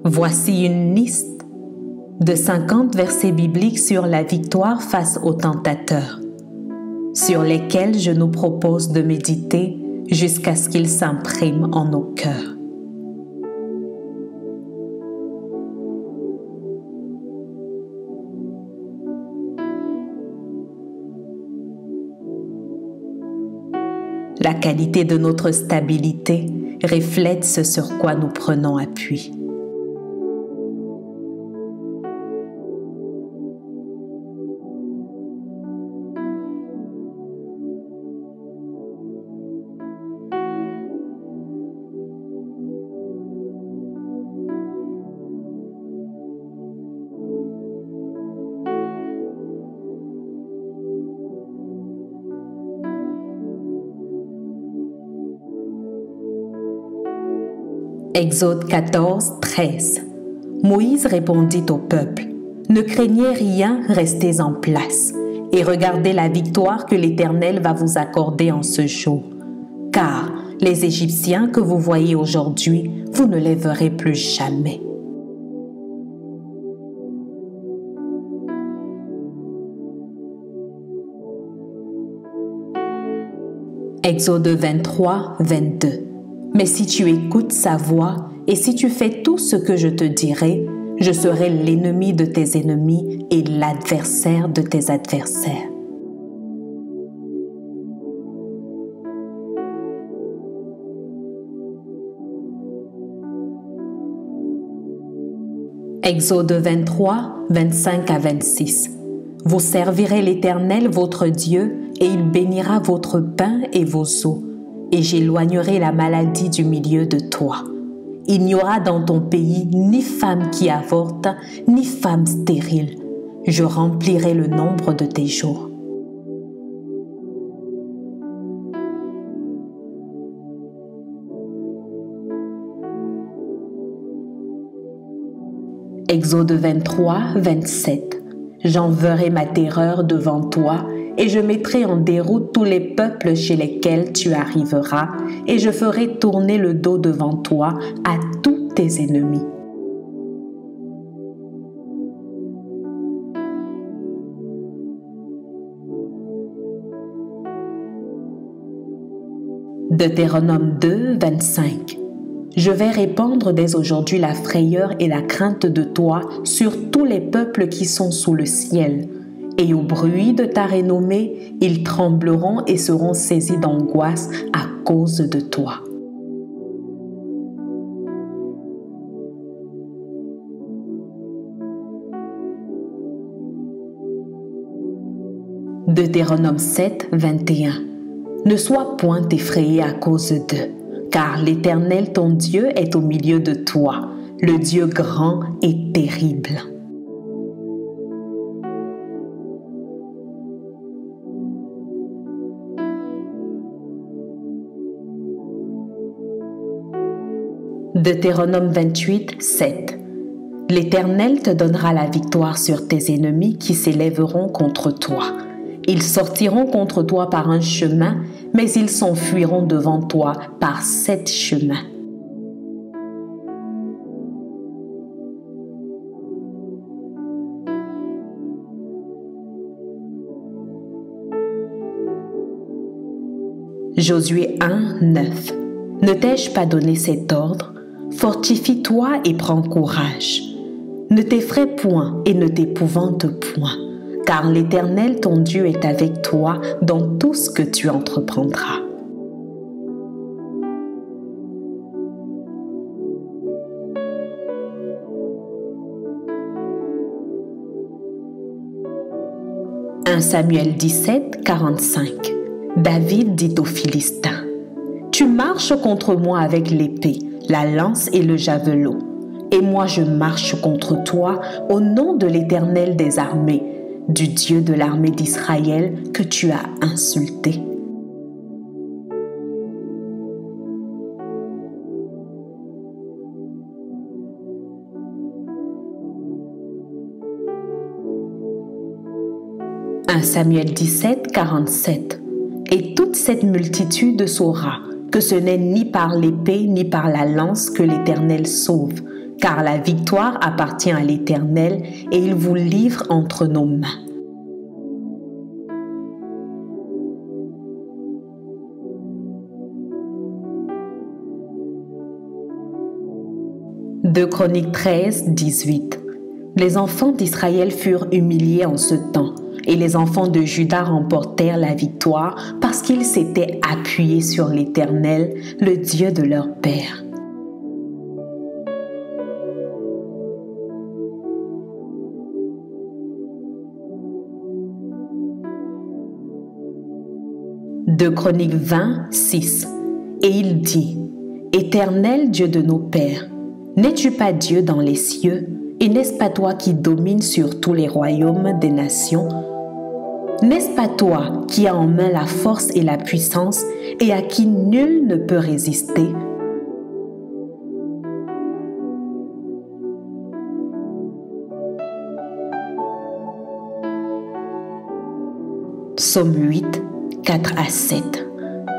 Voici une liste de 50 versets bibliques sur la victoire face aux tentateurs, sur lesquels je nous propose de méditer jusqu'à ce qu'ils s'impriment en nos cœurs. La qualité de notre stabilité reflète ce sur quoi nous prenons appui. Exode 14, 13. Moïse répondit au peuple, « Ne craignez rien, restez en place, et regardez la victoire que l'Éternel va vous accorder en ce jour. Car les Égyptiens que vous voyez aujourd'hui, vous ne les verrez plus jamais. » Exode 23, 22. Mais si tu écoutes sa voix et si tu fais tout ce que je te dirai, je serai l'ennemi de tes ennemis et l'adversaire de tes adversaires. Exode 23, 25 à 26. Vous servirez l'Éternel votre Dieu et il bénira votre pain et vos eaux. Et j'éloignerai la maladie du milieu de toi. Il n'y aura dans ton pays ni femme qui avorte, ni femme stérile. Je remplirai le nombre de tes jours. Exode 23, 27. J'enverrai ma terreur devant toi, et je mettrai en déroute tous les peuples chez lesquels tu arriveras, et je ferai tourner le dos devant toi à tous tes ennemis. Deutéronome 2, 25. Je vais répandre dès aujourd'hui la frayeur et la crainte de toi sur tous les peuples qui sont sous le ciel. Et au bruit de ta renommée, ils trembleront et seront saisis d'angoisse à cause de toi. Deutéronome 7, 21. Ne sois point effrayé à cause d'eux, car l'Éternel ton Dieu est au milieu de toi, le Dieu grand et terrible. Deutéronome 28, 7. L'Éternel te donnera la victoire sur tes ennemis qui s'élèveront contre toi. Ils sortiront contre toi par un chemin, mais ils s'enfuiront devant toi par 7 chemins. Josué 1, 9. Ne t'ai-je pas donné cet ordre? Fortifie-toi et prends courage. Ne t'effraie point et ne t'épouvante point, car l'Éternel ton Dieu est avec toi dans tout ce que tu entreprendras. « 1 Samuel 17, 45. David dit aux Philistins, « Tu marches contre moi avec l'épée, la lance et le javelot, et moi je marche contre toi au nom de l'Éternel des armées, du Dieu de l'armée d'Israël que tu as insulté. » « 1 Samuel 17, 47. Et toute cette multitude saura que ce n'est ni par l'épée ni par la lance que l'Éternel sauve, car la victoire appartient à l'Éternel et il vous livre entre nos mains. Deux Chroniques 13, 18. Les enfants d'Israël furent humiliés en ce temps, et les enfants de Juda remportèrent la victoire parce qu'ils s'étaient appuyés sur l'Éternel, le Dieu de leur père. Deux Chroniques 20, 6. Et il dit, « Éternel Dieu de nos pères, n'es-tu pas Dieu dans les cieux, et n'est-ce pas toi qui domines sur tous les royaumes des nations? N'est-ce pas toi qui as en main la force et la puissance, et à qui nul ne peut résister? » Psaume 8, 4 à 7.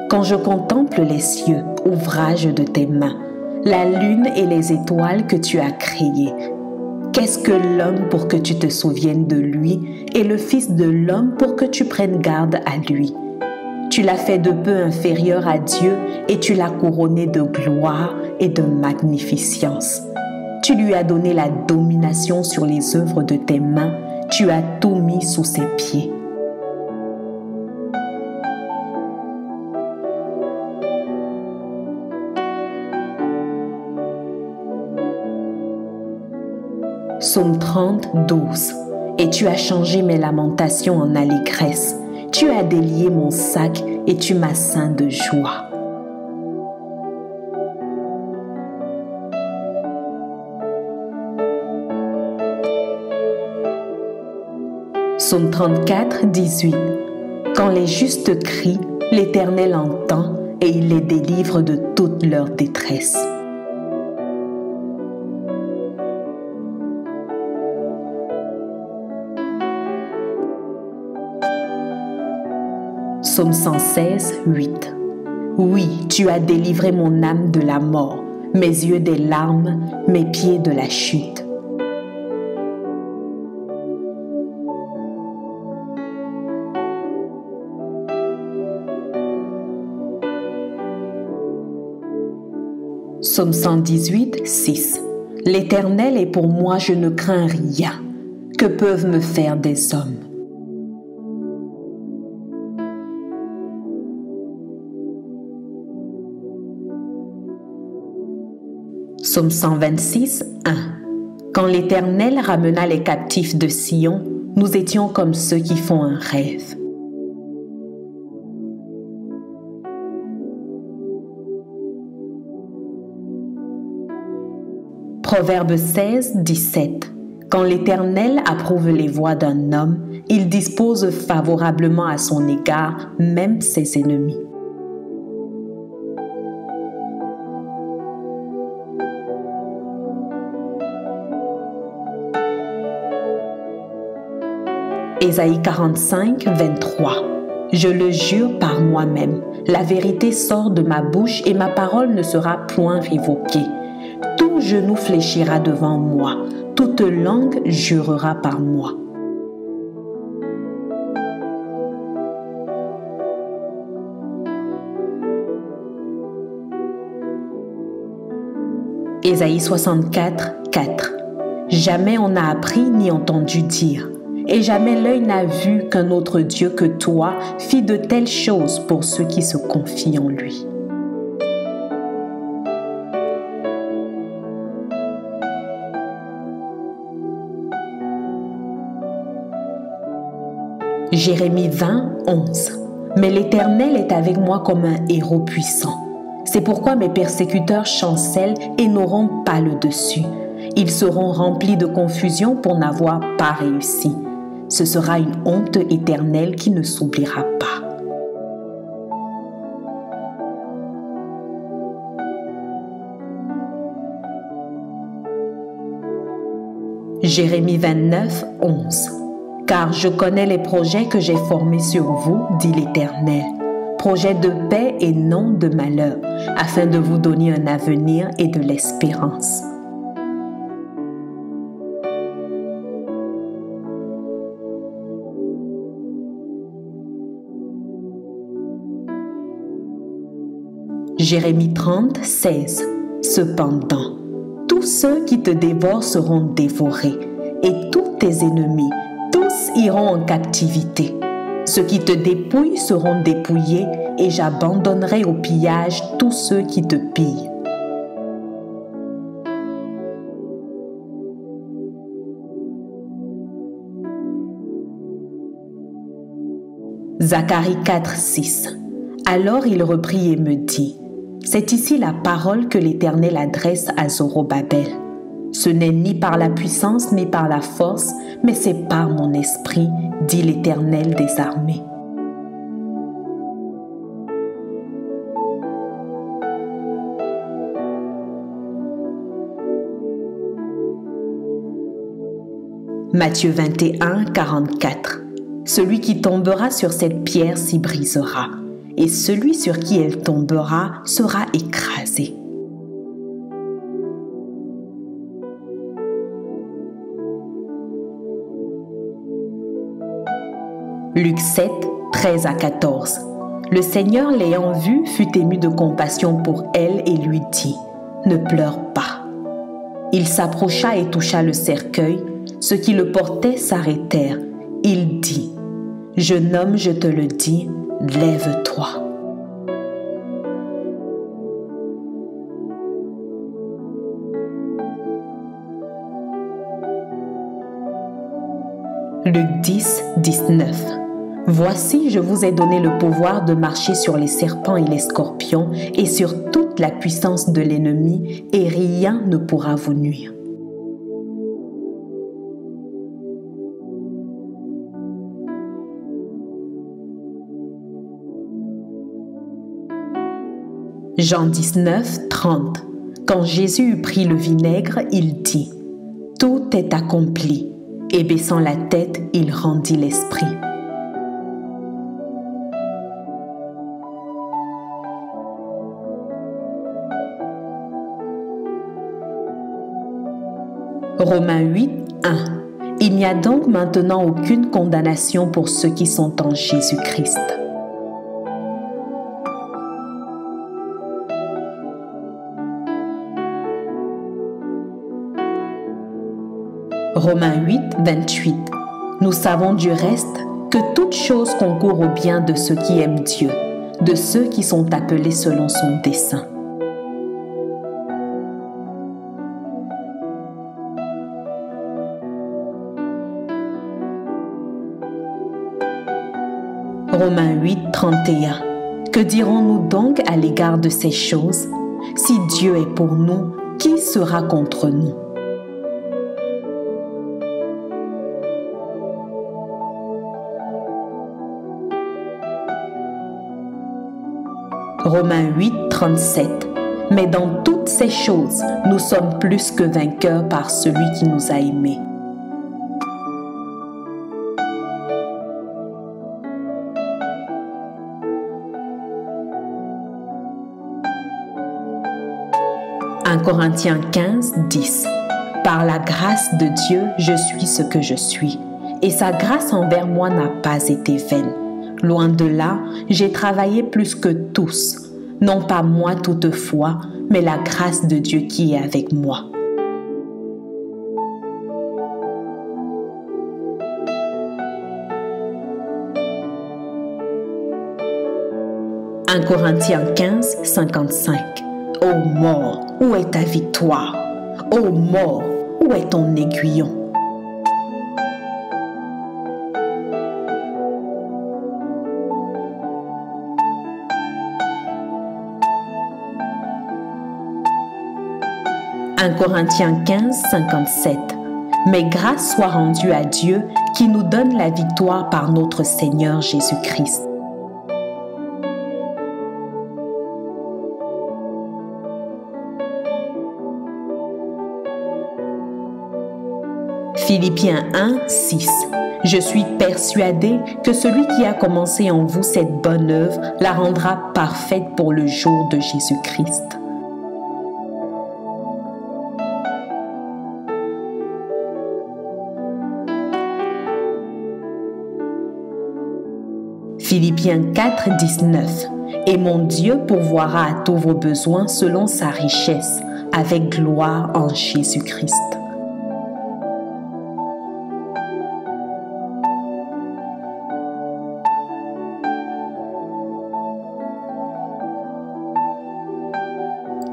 Quand je contemple les cieux, ouvrage de tes mains, la lune et les étoiles que tu as créées, qu'est-ce que l'homme pour que tu te souviennes de lui et le Fils de l'homme pour que tu prennes garde à lui? Tu l'as fait de peu inférieur à Dieu et tu l'as couronné de gloire et de magnificence. Tu lui as donné la domination sur les œuvres de tes mains, tu as tout mis sous ses pieds. Psaume 30, 12. Et tu as changé mes lamentations en allégresse. Tu as délié mon sac et tu m'as ceint de joie. Psaume 34, 18. Quand les justes crient, l'Éternel entend et il les délivre de toute leur détresse. Psaume 116, 8. Oui, tu as délivré mon âme de la mort, mes yeux des larmes, mes pieds de la chute. Psaume 118, 6. L'Éternel est pour moi, je ne crains rien. Que peuvent me faire des hommes? Psaume 126, 1. Quand l'Éternel ramena les captifs de Sion, nous étions comme ceux qui font un rêve. Proverbe 16, 17. Quand l'Éternel approuve les voies d'un homme, il dispose favorablement à son égard même ses ennemis. Ésaïe 45, 23. Je le jure par moi-même, la vérité sort de ma bouche et ma parole ne sera point révoquée. Tout genou fléchira devant moi, toute langue jurera par moi. Ésaïe 64, 4. Jamais on n'a appris ni entendu dire, et jamais l'œil n'a vu qu'un autre Dieu que toi fit de telles choses pour ceux qui se confient en lui. Jérémie 20, 11. Mais l'Éternel est avec moi comme un héros puissant. C'est pourquoi mes persécuteurs chancellent et n'auront pas le dessus. Ils seront remplis de confusion pour n'avoir pas réussi. Ce sera une honte éternelle qui ne s'oubliera pas. Jérémie 29, 11. Car je connais les projets que j'ai formés sur vous, dit l'Éternel, projets de paix et non de malheur, afin de vous donner un avenir et de l'espérance. Jérémie 30, 16. Cependant, tous ceux qui te dévorent seront dévorés, et tous tes ennemis, tous iront en captivité. Ceux qui te dépouillent seront dépouillés, et j'abandonnerai au pillage tous ceux qui te pillent. Zacharie 4, 6. Alors il reprit et me dit, « C'est ici la parole que l'Éternel adresse à Zorobabel. Ce n'est ni par la puissance ni par la force, mais c'est par mon esprit, dit l'Éternel des armées. » Matthieu 21, 44. Celui qui tombera sur cette pierre s'y brisera, et celui sur qui elle tombera sera écrasé. Luc 7, 13 à 14. Le Seigneur l'ayant vue fut ému de compassion pour elle et lui dit, « Ne pleure pas. » Il s'approcha et toucha le cercueil. Ceux qui le portaient s'arrêtèrent. Il dit, « Jeune homme, je te le dis, lève-toi. » Luc 10, 19. Voici, je vous ai donné le pouvoir de marcher sur les serpents et les scorpions et sur toute la puissance de l'ennemi, et rien ne pourra vous nuire. Jean 19, 30. Quand Jésus eut pris le vinaigre, il dit, « Tout est accompli. » Et baissant la tête, il rendit l'esprit. Romains 8, 1. Il n'y a donc maintenant aucune condamnation pour ceux qui sont en Jésus-Christ. Romains 8, 28. Nous savons du reste que toute chose concourt au bien de ceux qui aiment Dieu, de ceux qui sont appelés selon son dessein. Romains 8, 31. Que dirons-nous donc à l'égard de ces choses? Si Dieu est pour nous, qui sera contre nous? Romains 8, 37. Mais dans toutes ces choses, nous sommes plus que vainqueurs par celui qui nous a aimés. « 1 Corinthiens 15, 10. Par la grâce de Dieu, je suis ce que je suis, et sa grâce envers moi n'a pas été vaine. Loin de là, j'ai travaillé plus que tous, non pas moi toutefois, mais la grâce de Dieu qui est avec moi. » 1 Corinthiens 15, 55. Ô mort, où est ta victoire? Ô mort, où est ton aiguillon? « 1 Corinthiens 15, 57. Mais grâce soit rendue à Dieu qui nous donne la victoire par notre Seigneur Jésus-Christ. » Philippiens 1, 6. Je suis persuadé que celui qui a commencé en vous cette bonne œuvre la rendra parfaite pour le jour de Jésus-Christ. Philippiens 4, 19. et mon Dieu pourvoira à tous vos besoins selon sa richesse, avec gloire en Jésus-Christ.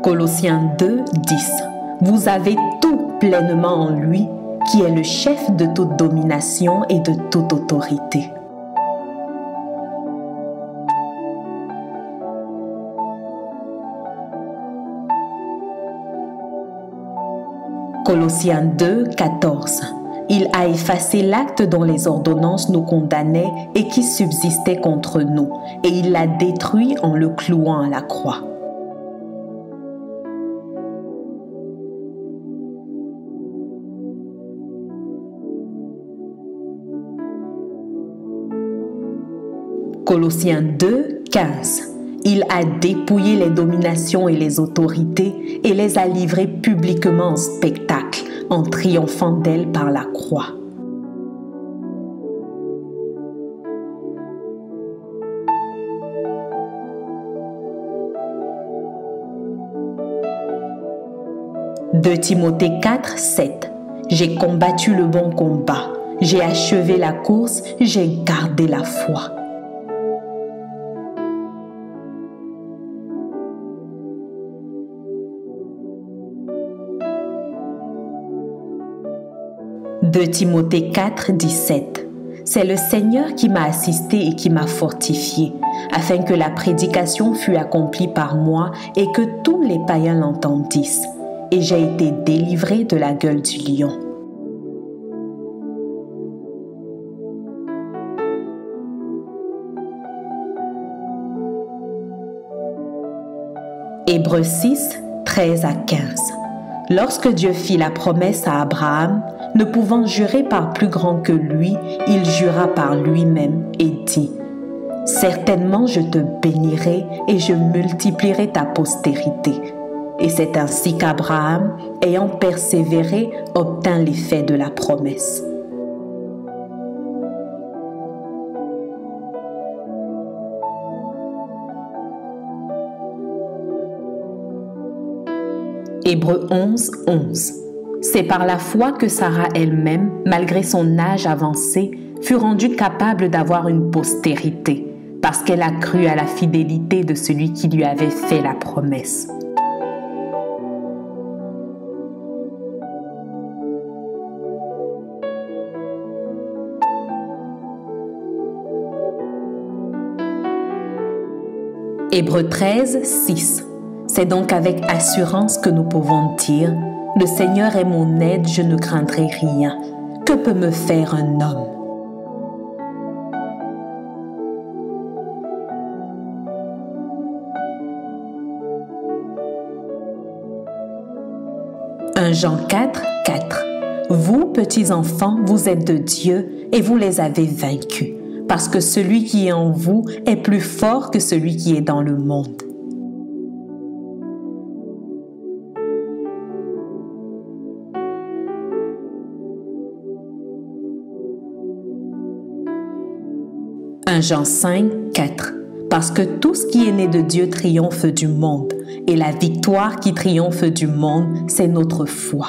Colossiens 2, 10. Vous avez tout pleinement en lui, qui est le chef de toute domination et de toute autorité. Colossiens 2, 14. Il a effacé l'acte dont les ordonnances nous condamnaient et qui subsistait contre nous, et il l'a détruit en le clouant à la croix. Colossiens 2, 15. Il a dépouillé les dominations et les autorités et les a livrées publiquement en spectacle, en triomphant d'elles par la croix. De Timothée 4, 7. J'ai combattu le bon combat, j'ai achevé la course, j'ai gardé la foi. De Timothée 4, 17. C'est le Seigneur qui m'a assisté et qui m'a fortifié, afin que la prédication fût accomplie par moi et que tous les païens l'entendissent. Et j'ai été délivré de la gueule du lion. Hébreux 6, 13 à 15. Lorsque Dieu fit la promesse à Abraham, ne pouvant jurer par plus grand que lui, il jura par lui-même et dit : Certainement je te bénirai et je multiplierai ta postérité. Et c'est ainsi qu'Abraham, ayant persévéré, obtint l'effet de la promesse. Hébreux 11, 11. C'est par la foi que Sarah elle-même, malgré son âge avancé, fut rendue capable d'avoir une postérité, parce qu'elle a cru à la fidélité de celui qui lui avait fait la promesse. Hébreux 13, 6. C'est donc avec assurance que nous pouvons dire : Le Seigneur est mon aide, je ne craindrai rien. Que peut me faire un homme ? Jean 4, 4. Vous, petits enfants, vous êtes de Dieu et vous les avez vaincus, parce que celui qui est en vous est plus fort que celui qui est dans le monde. Jean 5, 4. Parce que tout ce qui est né de Dieu triomphe du monde, et la victoire qui triomphe du monde, c'est notre foi.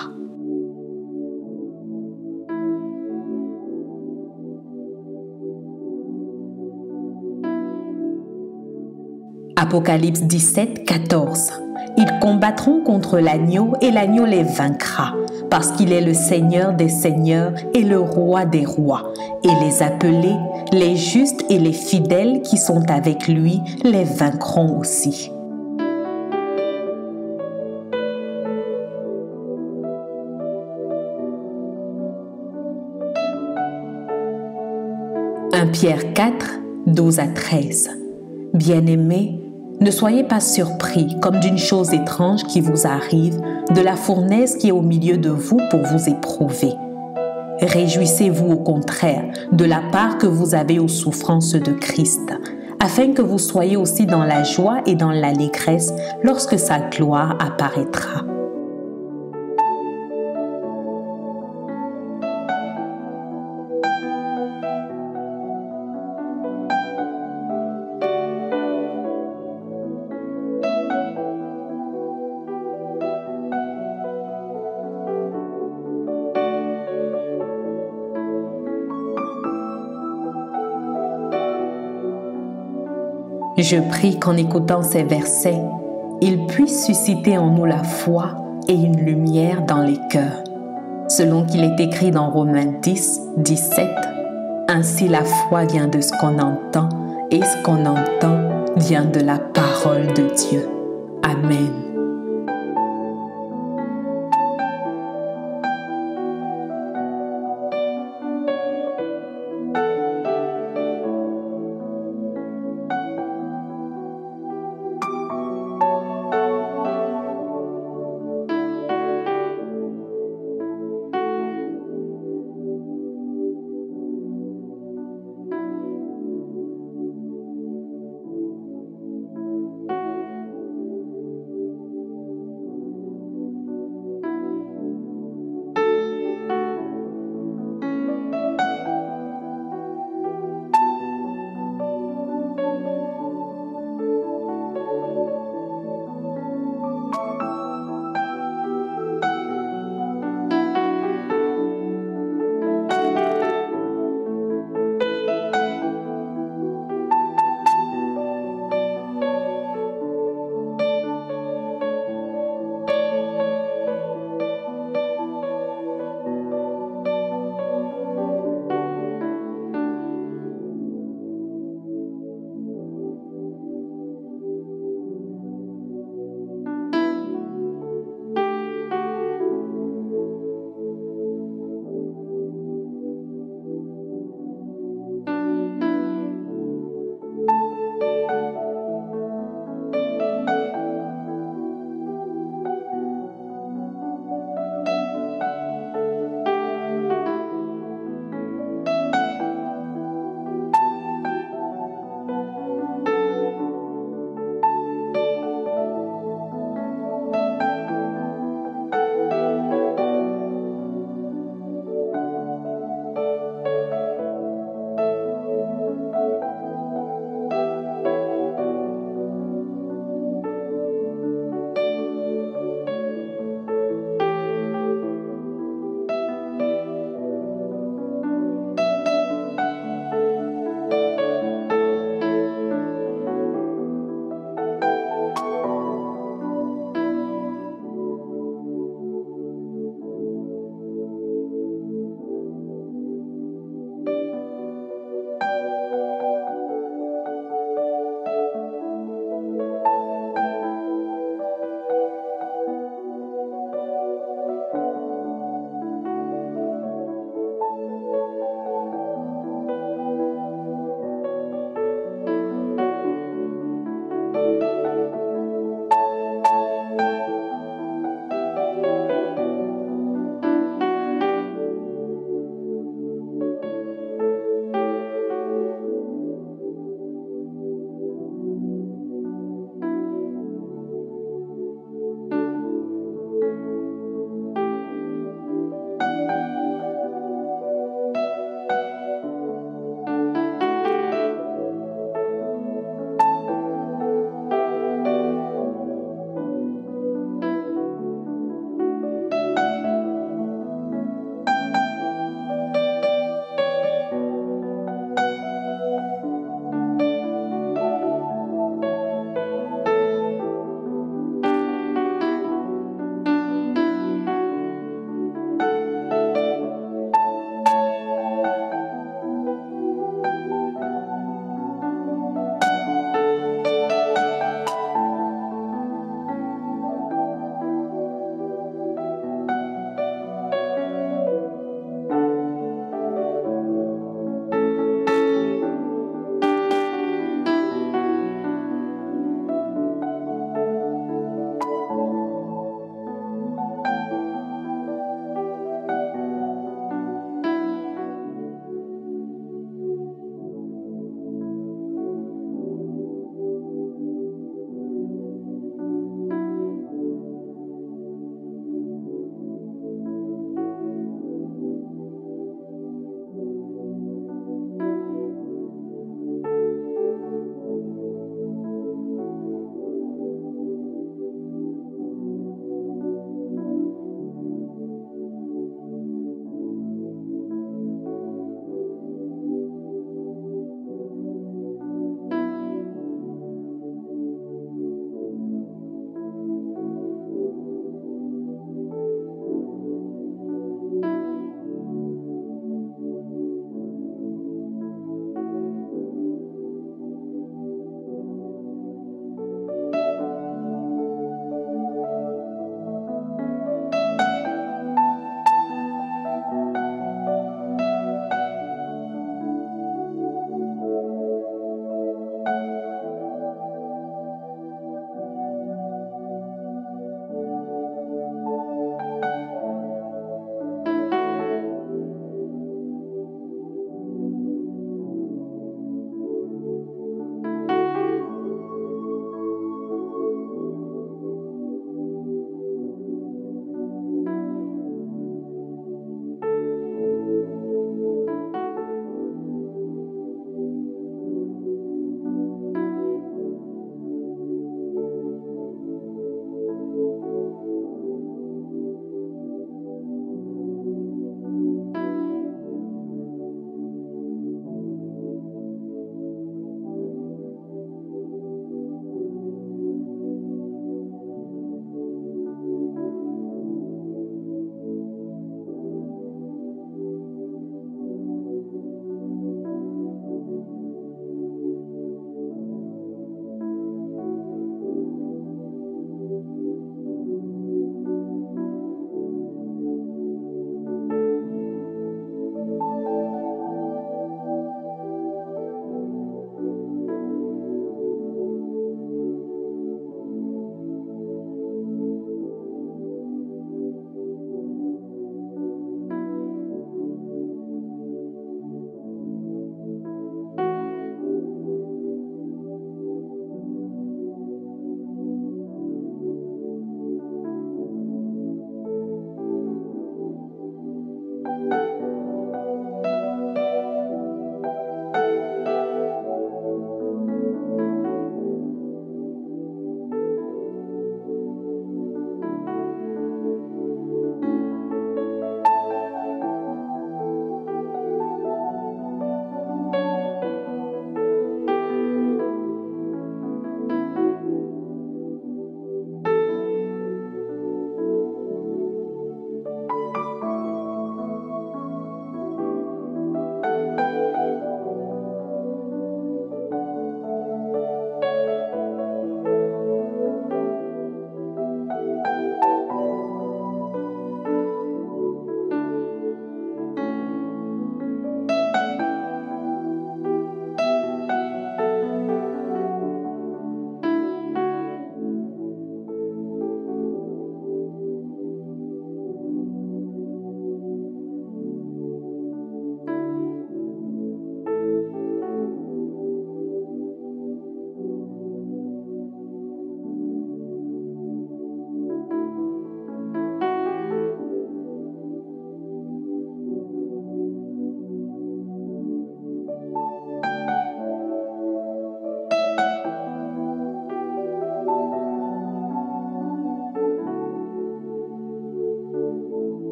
Apocalypse 17, 14. Ils combattront contre l'agneau et l'agneau les vaincra, parce qu'il est le Seigneur des seigneurs et le Roi des rois. Et les appelés, les justes et les fidèles qui sont avec lui, les vaincront aussi. Pierre 4, 12 à 13. Bien-aimés, ne soyez pas surpris comme d'une chose étrange qui vous arrive, de la fournaise qui est au milieu de vous pour vous éprouver. Réjouissez-vous au contraire de la part que vous avez aux souffrances de Christ, afin que vous soyez aussi dans la joie et dans l'allégresse lorsque sa gloire apparaîtra. Je prie qu'en écoutant ces versets, ils puissent susciter en nous la foi et une lumière dans les cœurs. Selon qu'il est écrit dans Romains 10, 17, « Ainsi la foi vient de ce qu'on entend, et ce qu'on entend vient de la parole de Dieu. » Amen.